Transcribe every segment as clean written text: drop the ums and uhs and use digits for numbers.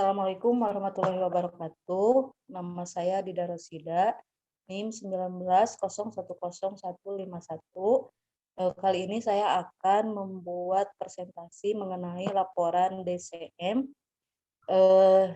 Assalamualaikum warahmatullahi wabarakatuh. Nama saya Dida Rosida, NIM 19010151. Kali ini saya akan membuat presentasi mengenai laporan DCM.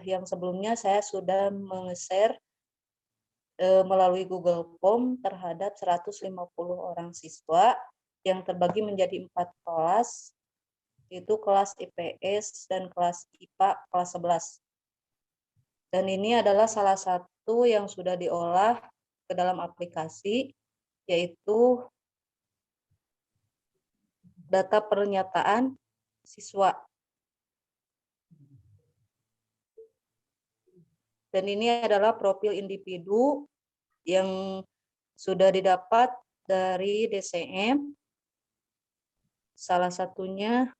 Yang sebelumnya saya sudah meng-share melalui Google Form terhadap 150 orang siswa yang terbagi menjadi 4 kelas, yaitu kelas IPS dan kelas IPA kelas 11. Dan ini adalah salah satu yang sudah diolah ke dalam aplikasi, yaitu data pernyataan siswa. Dan ini adalah profil individu yang sudah didapat dari DCM. Salah satunya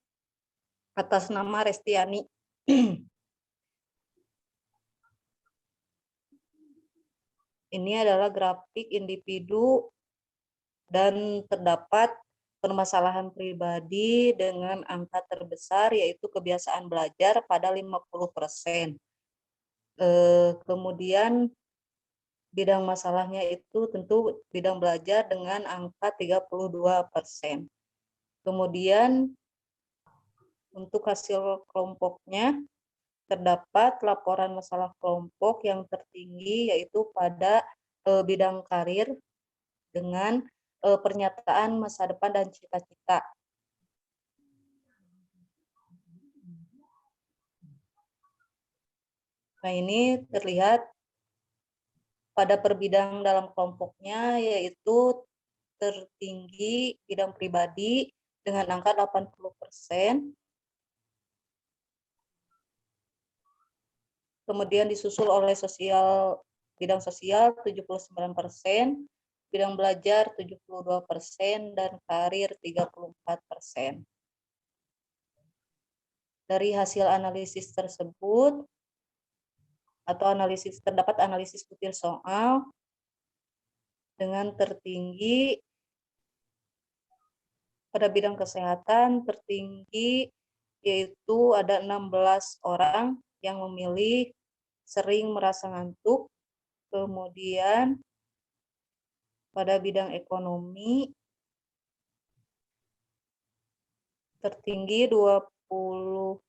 atas nama Restiani. Ini adalah grafik individu dan terdapat permasalahan pribadi dengan angka terbesar yaitu kebiasaan belajar pada 50%. Kemudian bidang masalahnya itu tentu bidang belajar dengan angka 32%. Kemudian untuk hasil kelompoknya terdapat laporan masalah kelompok yang tertinggi yaitu pada bidang karir dengan pernyataan masa depan dan cita-cita. Nah, ini terlihat pada per bidang dalam kelompoknya yaitu tertinggi bidang pribadi dengan angka 80%. Kemudian disusul oleh bidang sosial 79%, bidang belajar 72%, dan karir 34%. Dari hasil analisis tersebut, atau terdapat analisis butir soal dengan tertinggi pada bidang kesehatan, tertinggi yaitu ada 16 orang yang memilih sering merasa ngantuk. Kemudian pada bidang ekonomi tertinggi 29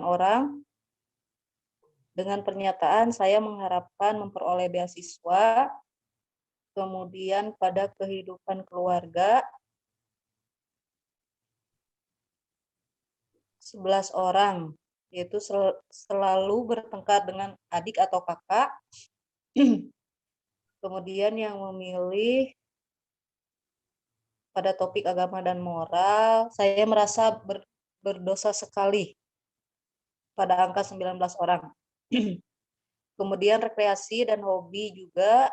orang dengan pernyataan saya mengharapkan memperoleh beasiswa. Kemudian pada kehidupan keluarga 11 orang, yaitu selalu bertengkar dengan adik atau kakak. Kemudian yang memilih pada topik agama dan moral, saya merasa berdosa sekali pada angka 19 orang. Kemudian rekreasi dan hobi juga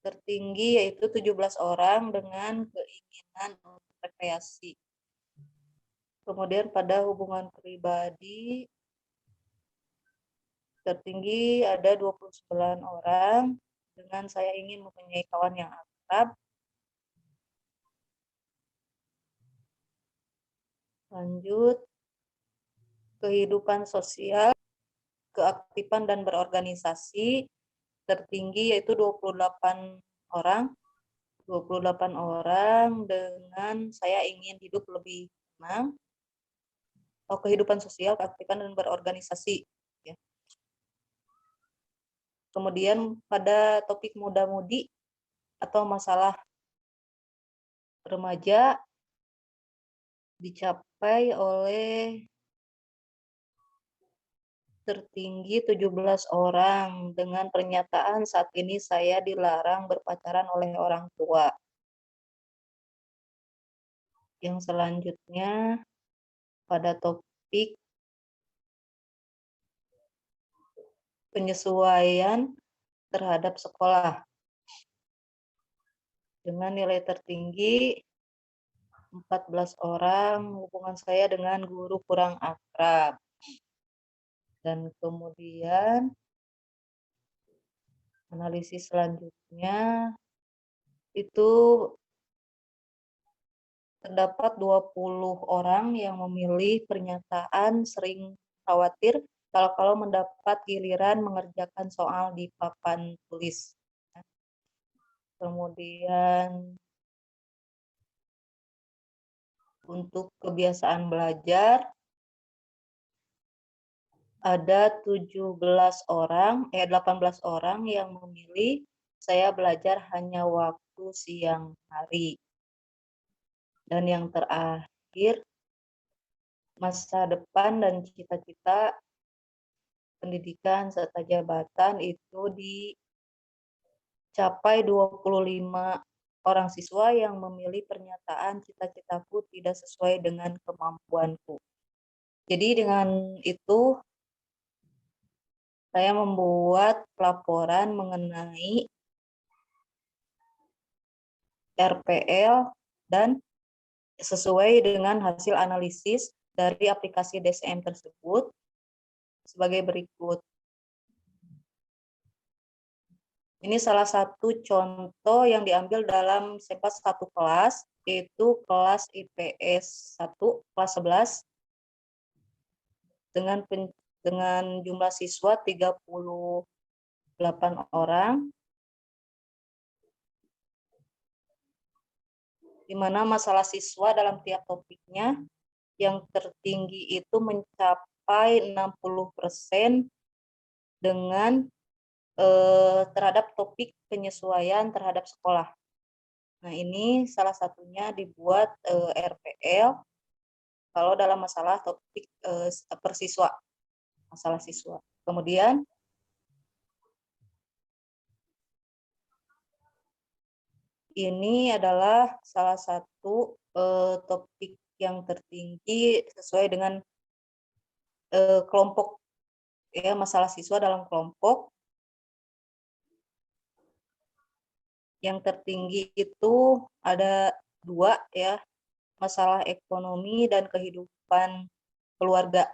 tertinggi yaitu 17 orang dengan keinginan untuk rekreasi. Kemudian pada hubungan pribadi tertinggi ada 29 orang dengan saya ingin mempunyai kawan yang akrab. Lanjut, kehidupan sosial, keaktifan dan berorganisasi tertinggi yaitu 28 orang. 28 orang dengan saya ingin hidup lebih tenang. Kehidupan sosial, keaktifan dan berorganisasi. Ya. Kemudian pada topik muda-mudi atau masalah remaja dicapai oleh tertinggi 17 orang dengan pernyataan saat ini saya dilarang berpacaran oleh orang tua. Yang selanjutnya pada topik penyesuaian terhadap sekolah dengan nilai tertinggi 14 orang, hubungan saya dengan guru kurang akrab. Dan kemudian analisis selanjutnya itu terdapat 20 orang yang memilih pernyataan sering khawatir kalau mendapat giliran mengerjakan soal di papan tulis. Kemudian untuk kebiasaan belajar, ada 18 orang yang memilih saya belajar hanya waktu siang hari. Dan yang terakhir, masa depan dan cita-cita pendidikan serta jabatan itu dicapai 25 orang siswa yang memilih pernyataan cita-citaku tidak sesuai dengan kemampuanku. Jadi dengan itu saya membuat laporan mengenai RPL dan sesuai dengan hasil analisis dari aplikasi DSM tersebut sebagai berikut. Ini salah satu contoh yang diambil dalam SEPA 1 kelas, yaitu kelas IPS 1, kelas 11, dengan jumlah siswa 38 orang, di mana masalah siswa dalam tiap topiknya yang tertinggi itu mencapai 60% dengan terhadap topik penyesuaian terhadap sekolah. Nah, ini salah satunya dibuat RPL kalau dalam masalah topik persiswa, masalah siswa. Kemudian ini adalah salah satu topik yang tertinggi sesuai dengan kelompok, ya, masalah siswa dalam kelompok. Yang tertinggi itu ada 2, ya, masalah ekonomi dan kehidupan keluarga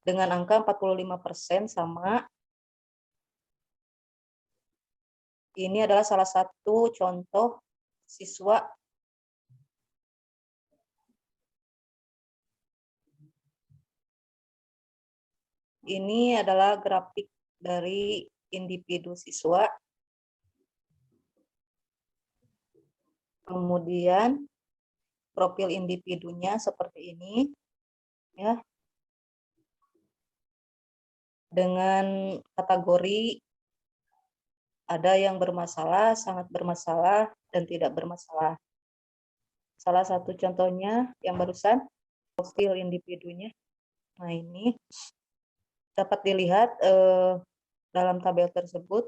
dengan angka 45% sama. Ini adalah salah satu contoh siswa ini adalah grafik dari individu siswa. Kemudian profil individunya seperti ini, ya. Dengan kategori ada yang bermasalah, sangat bermasalah, dan tidak bermasalah. Salah satu contohnya yang barusan, profil individunya. Nah, ini dapat dilihat dalam tabel tersebut,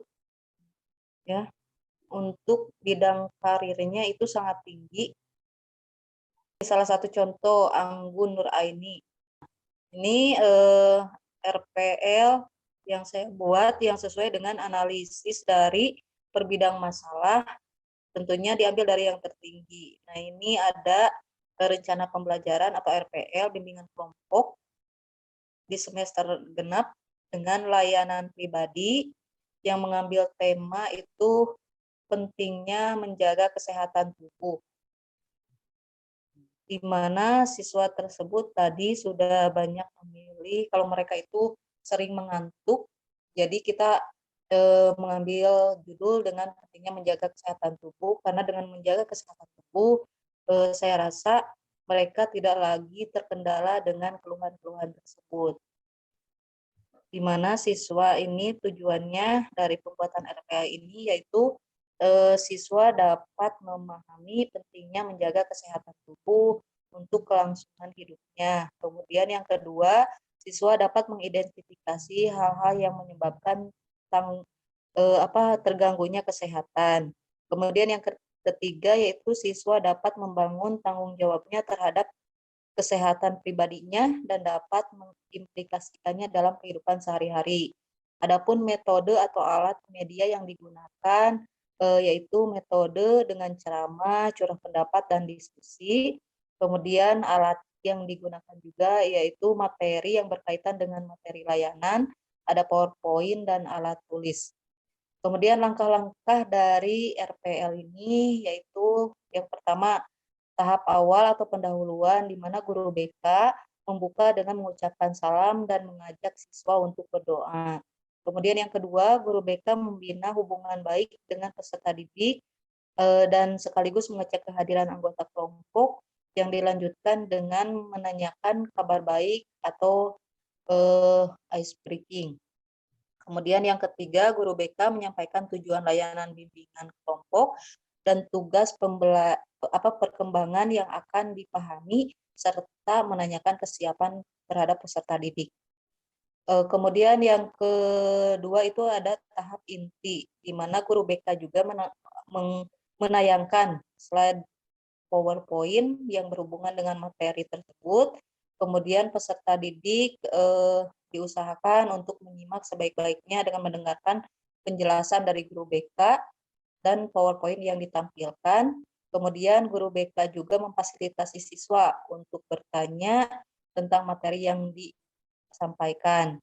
ya. Untuk bidang karirnya itu sangat tinggi. Salah satu contoh Anggun Nuraini. Ini RPL yang saya buat yang sesuai dengan analisis dari per bidang masalah, tentunya diambil dari yang tertinggi. Nah, ini ada rencana pembelajaran atau RPL bimbingan kelompok di semester genap dengan layanan pribadi yang mengambil tema itu pentingnya menjaga kesehatan tubuh, di mana siswa tersebut tadi sudah banyak memilih kalau mereka itu sering mengantuk. Jadi kita mengambil judul dengan pentingnya menjaga kesehatan tubuh, karena dengan menjaga kesehatan tubuh saya rasa mereka tidak lagi terkendala dengan keluhan-keluhan tersebut. Di mana siswa ini tujuannya dari pembuatan RPA ini yaitu siswa dapat memahami pentingnya menjaga kesehatan tubuh untuk kelangsungan hidupnya. Kemudian yang kedua, siswa dapat mengidentifikasi hal-hal yang menyebabkan terganggunya kesehatan. Kemudian yang ketiga yaitu siswa dapat membangun tanggung jawabnya terhadap kesehatan pribadinya dan dapat mengimplikasikannya dalam kehidupan sehari-hari. Adapun metode atau alat media yang digunakan yaitu metode dengan ceramah, curah pendapat, dan diskusi. Kemudian alat yang digunakan juga yaitu materi yang berkaitan dengan materi layanan, ada PowerPoint dan alat tulis. Kemudian langkah-langkah dari RPL ini yaitu yang pertama tahap awal atau pendahuluan, di mana guru BK membuka dengan mengucapkan salam dan mengajak siswa untuk berdoa. Kemudian yang kedua, guru BK membina hubungan baik dengan peserta didik dan sekaligus mengecek kehadiran anggota kelompok yang dilanjutkan dengan menanyakan kabar baik atau ice breaking. Kemudian yang ketiga, guru BK menyampaikan tujuan layanan bimbingan kelompok dan tugas perkembangan yang akan dipahami serta menanyakan kesiapan terhadap peserta didik. Kemudian yang kedua itu ada tahap inti, di mana guru BK juga menayangkan slide PowerPoint yang berhubungan dengan materi tersebut. Kemudian peserta didik diusahakan untuk menyimak sebaik-baiknya dengan mendengarkan penjelasan dari guru BK dan PowerPoint yang ditampilkan. Kemudian guru BK juga memfasilitasi siswa untuk bertanya tentang materi yang disampaikan.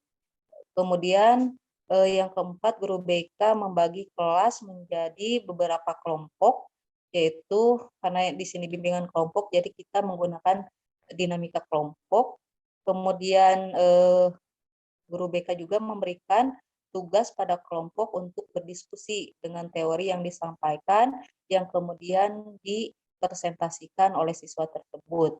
Kemudian yang keempat, guru BK membagi kelas menjadi beberapa kelompok, yaitu karena di sini bimbingan kelompok, jadi kita menggunakan dinamika kelompok. Kemudian guru BK juga memberikan tugas pada kelompok untuk berdiskusi dengan teori yang disampaikan, yang kemudian dipresentasikan oleh siswa tersebut.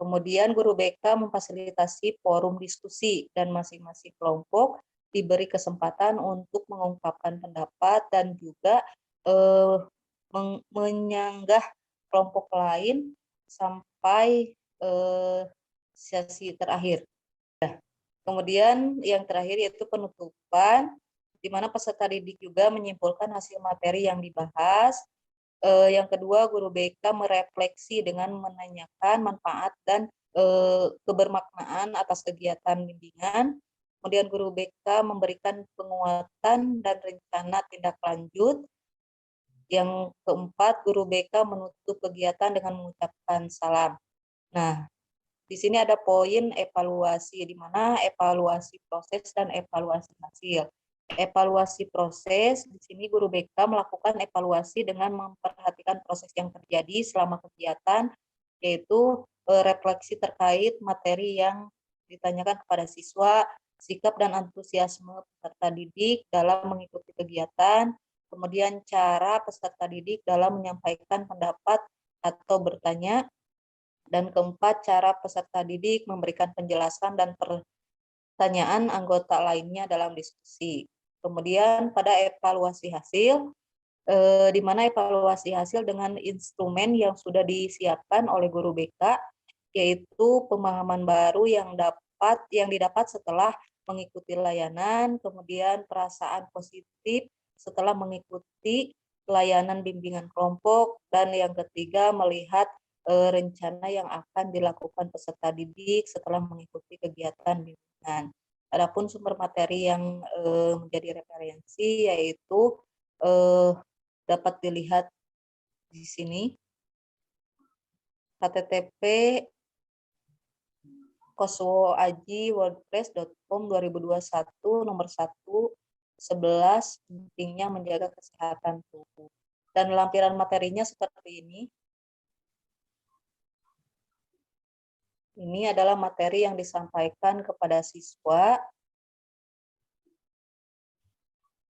Kemudian guru BK memfasilitasi forum diskusi dan masing-masing kelompok diberi kesempatan untuk mengungkapkan pendapat dan juga menyanggah kelompok lain sampai sesi terakhir. Kemudian yang terakhir yaitu penutupan, di mana peserta didik juga menyimpulkan hasil materi yang dibahas. Yang kedua, guru BK merefleksi dengan menanyakan manfaat dan kebermaknaan atas kegiatan bimbingan. Kemudian guru BK memberikan penguatan dan rencana tindak lanjut. Yang keempat, guru BK menutup kegiatan dengan mengucapkan salam. Nah, di sini ada poin evaluasi, di mana evaluasi proses dan evaluasi hasil. Evaluasi proses, di sini guru BK melakukan evaluasi dengan memperhatikan proses yang terjadi selama kegiatan, yaitu refleksi terkait materi yang ditanyakan kepada siswa, sikap dan antusiasme peserta didik dalam mengikuti kegiatan, kemudian cara peserta didik dalam menyampaikan pendapat atau bertanya, dan keempat, cara peserta didik memberikan penjelasan dan pertanyaan anggota lainnya dalam diskusi. Kemudian pada evaluasi hasil, di mana evaluasi hasil dengan instrumen yang sudah disiapkan oleh guru BK, yaitu pemahaman baru yang didapat setelah mengikuti layanan, kemudian perasaan positif setelah mengikuti layanan bimbingan kelompok, dan yang ketiga melihat rencana yang akan dilakukan peserta didik setelah mengikuti kegiatan bimbingan. Adapun sumber materi yang menjadi referensi yaitu dapat dilihat di sini, http koswoaji.wordpress.com 2021 nomor 1 11 pentingnya menjaga kesehatan tubuh. Dan lampiran materinya seperti ini. Ini adalah materi yang disampaikan kepada siswa,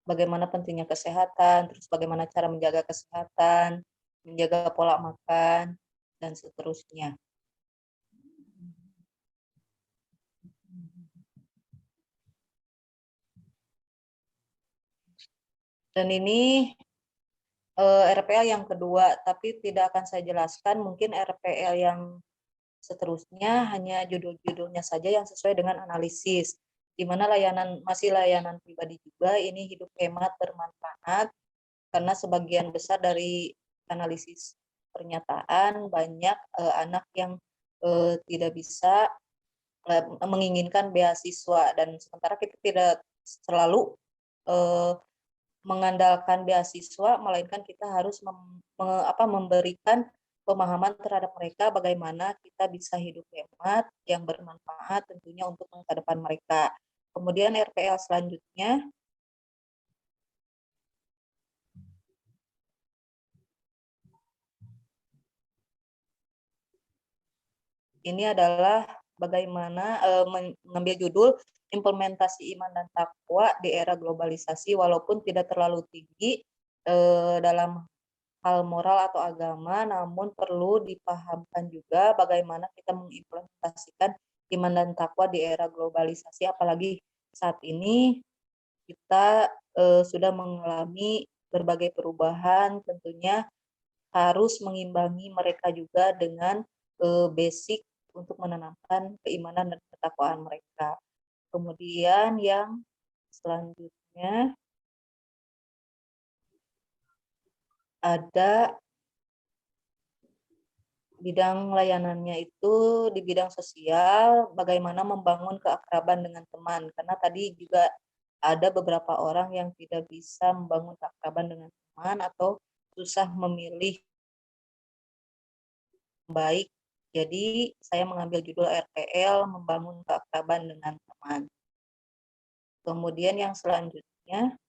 bagaimana pentingnya kesehatan, terus bagaimana cara menjaga kesehatan, menjaga pola makan, dan seterusnya. Dan ini RPL yang kedua, tapi tidak akan saya jelaskan, mungkin RPL yang seterusnya hanya judul-judulnya saja yang sesuai dengan analisis, di mana masih layanan pribadi juga, ini hidup hemat bermanfaat, karena sebagian besar dari analisis pernyataan banyak anak yang tidak bisa menginginkan beasiswa, dan sementara kita tidak selalu mengandalkan beasiswa, melainkan kita harus memberikan pemahaman terhadap mereka bagaimana kita bisa hidup hemat yang bermanfaat tentunya untuk masa depan mereka. Kemudian RPL selanjutnya, ini adalah bagaimana mengambil judul implementasi iman dan takwa di era globalisasi, walaupun tidak terlalu tinggi dalam hal moral atau agama, namun perlu dipahamkan juga bagaimana kita mengimplementasikan iman dan takwa di era globalisasi, apalagi saat ini kita sudah mengalami berbagai perubahan, tentunya harus mengimbangi mereka juga dengan basic untuk menanamkan keimanan dan ketakwaan mereka. Kemudian yang selanjutnya ada bidang layanannya itu di bidang sosial, bagaimana membangun keakraban dengan teman. Karena tadi juga ada beberapa orang yang tidak bisa membangun keakraban dengan teman atau susah memilih baik. Jadi saya mengambil judul RPL, membangun keakraban dengan teman. Kemudian yang selanjutnya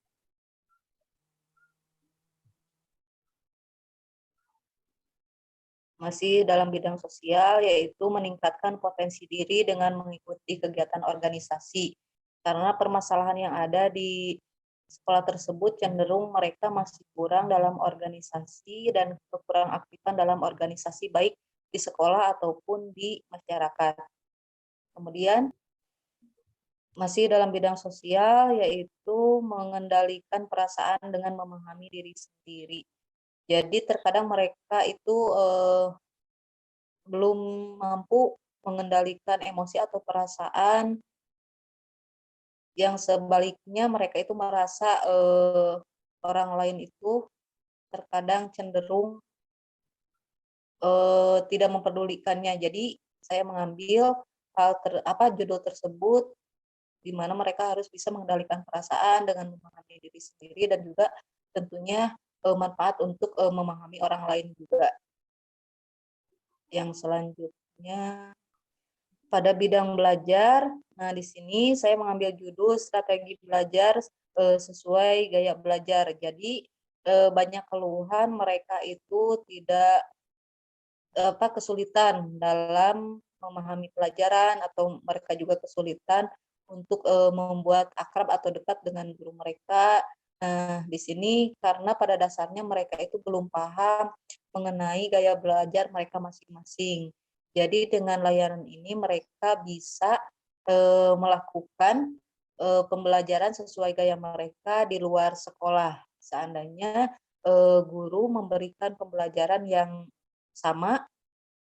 masih dalam bidang sosial, yaitu meningkatkan potensi diri dengan mengikuti kegiatan organisasi. Karena permasalahan yang ada di sekolah tersebut cenderung mereka masih kurang dalam organisasi dan kurang aktifan dalam organisasi baik di sekolah ataupun di masyarakat. Kemudian masih dalam bidang sosial, yaitu mengendalikan perasaan dengan memahami diri sendiri. Jadi terkadang mereka itu belum mampu mengendalikan emosi atau perasaan, yang sebaliknya mereka itu merasa orang lain itu terkadang cenderung tidak memperdulikannya. Jadi saya mengambil judul tersebut di mana mereka harus bisa mengendalikan perasaan dengan memahami diri sendiri dan juga tentunya manfaat untuk memahami orang lain juga. Yang selanjutnya pada bidang belajar, nah di sini saya mengambil judul strategi belajar sesuai gaya belajar. Jadi banyak keluhan mereka itu tidak kesulitan dalam memahami pelajaran atau mereka juga kesulitan untuk membuat akrab atau dekat dengan guru mereka. Nah, di sini karena pada dasarnya mereka itu belum paham mengenai gaya belajar mereka masing-masing. Jadi dengan layanan ini mereka bisa melakukan pembelajaran sesuai gaya mereka di luar sekolah. Seandainya guru memberikan pembelajaran yang sama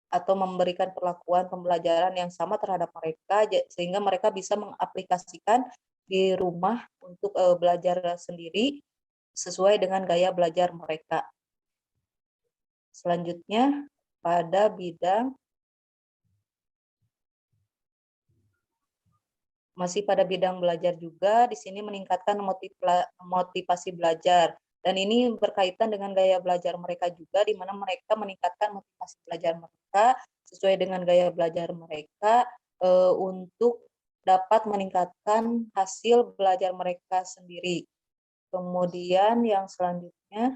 atau memberikan perlakuan pembelajaran yang sama terhadap mereka sehingga mereka bisa mengaplikasikan di rumah untuk belajar sendiri sesuai dengan gaya belajar mereka. Selanjutnya pada bidang masih pada bidang belajar juga, di sini meningkatkan motivasi belajar. Dan ini berkaitan dengan gaya belajar mereka juga, di mana mereka meningkatkan motivasi belajar mereka sesuai dengan gaya belajar mereka untuk dapat meningkatkan hasil belajar mereka sendiri. Kemudian yang selanjutnya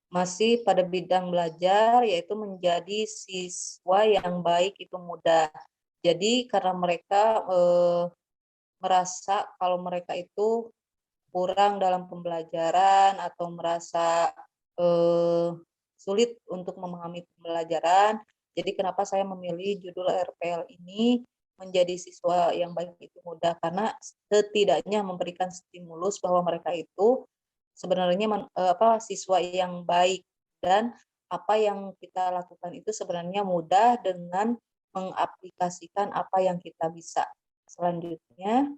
masih pada bidang belajar, yaitu menjadi siswa yang baik itu mudah. Jadi karena mereka merasa kalau mereka itu kurang dalam pembelajaran atau merasa sulit untuk memahami pembelajaran. Jadi kenapa saya memilih judul RPL ini menjadi siswa yang baik itu mudah, karena setidaknya memberikan stimulus bahwa mereka itu sebenarnya siswa yang baik dan apa yang kita lakukan itu sebenarnya mudah dengan mengaplikasikan apa yang kita bisa. Selanjutnya,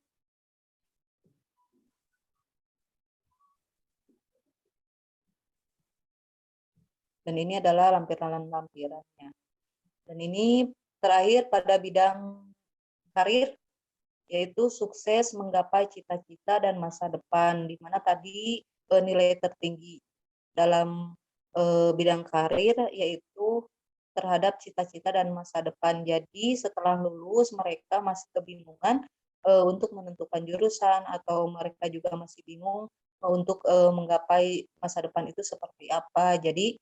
dan ini adalah lampiran-lampirannya. Dan ini terakhir pada bidang karir, yaitu sukses menggapai cita-cita dan masa depan, di mana tadi nilai tertinggi dalam bidang karir yaitu terhadap cita-cita dan masa depan. Jadi setelah lulus mereka masih kebingungan untuk menentukan jurusan atau mereka juga masih bingung untuk menggapai masa depan itu seperti apa. Jadi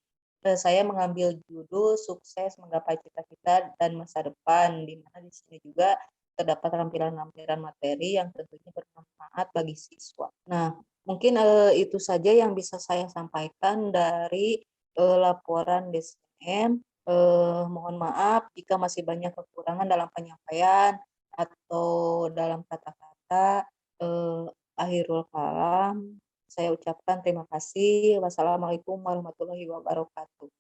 saya mengambil judul "Sukses Menggapai Cita-cita dan Masa Depan", di mana di sini juga terdapat lampiran-lampiran materi yang tentunya bermanfaat bagi siswa. Nah, mungkin, itu saja yang bisa saya sampaikan dari, laporan DSM. Mohon maaf jika masih banyak kekurangan dalam penyampaian atau dalam kata-kata. Akhirul kalam, saya ucapkan terima kasih. Wassalamualaikum warahmatullahi wabarakatuh.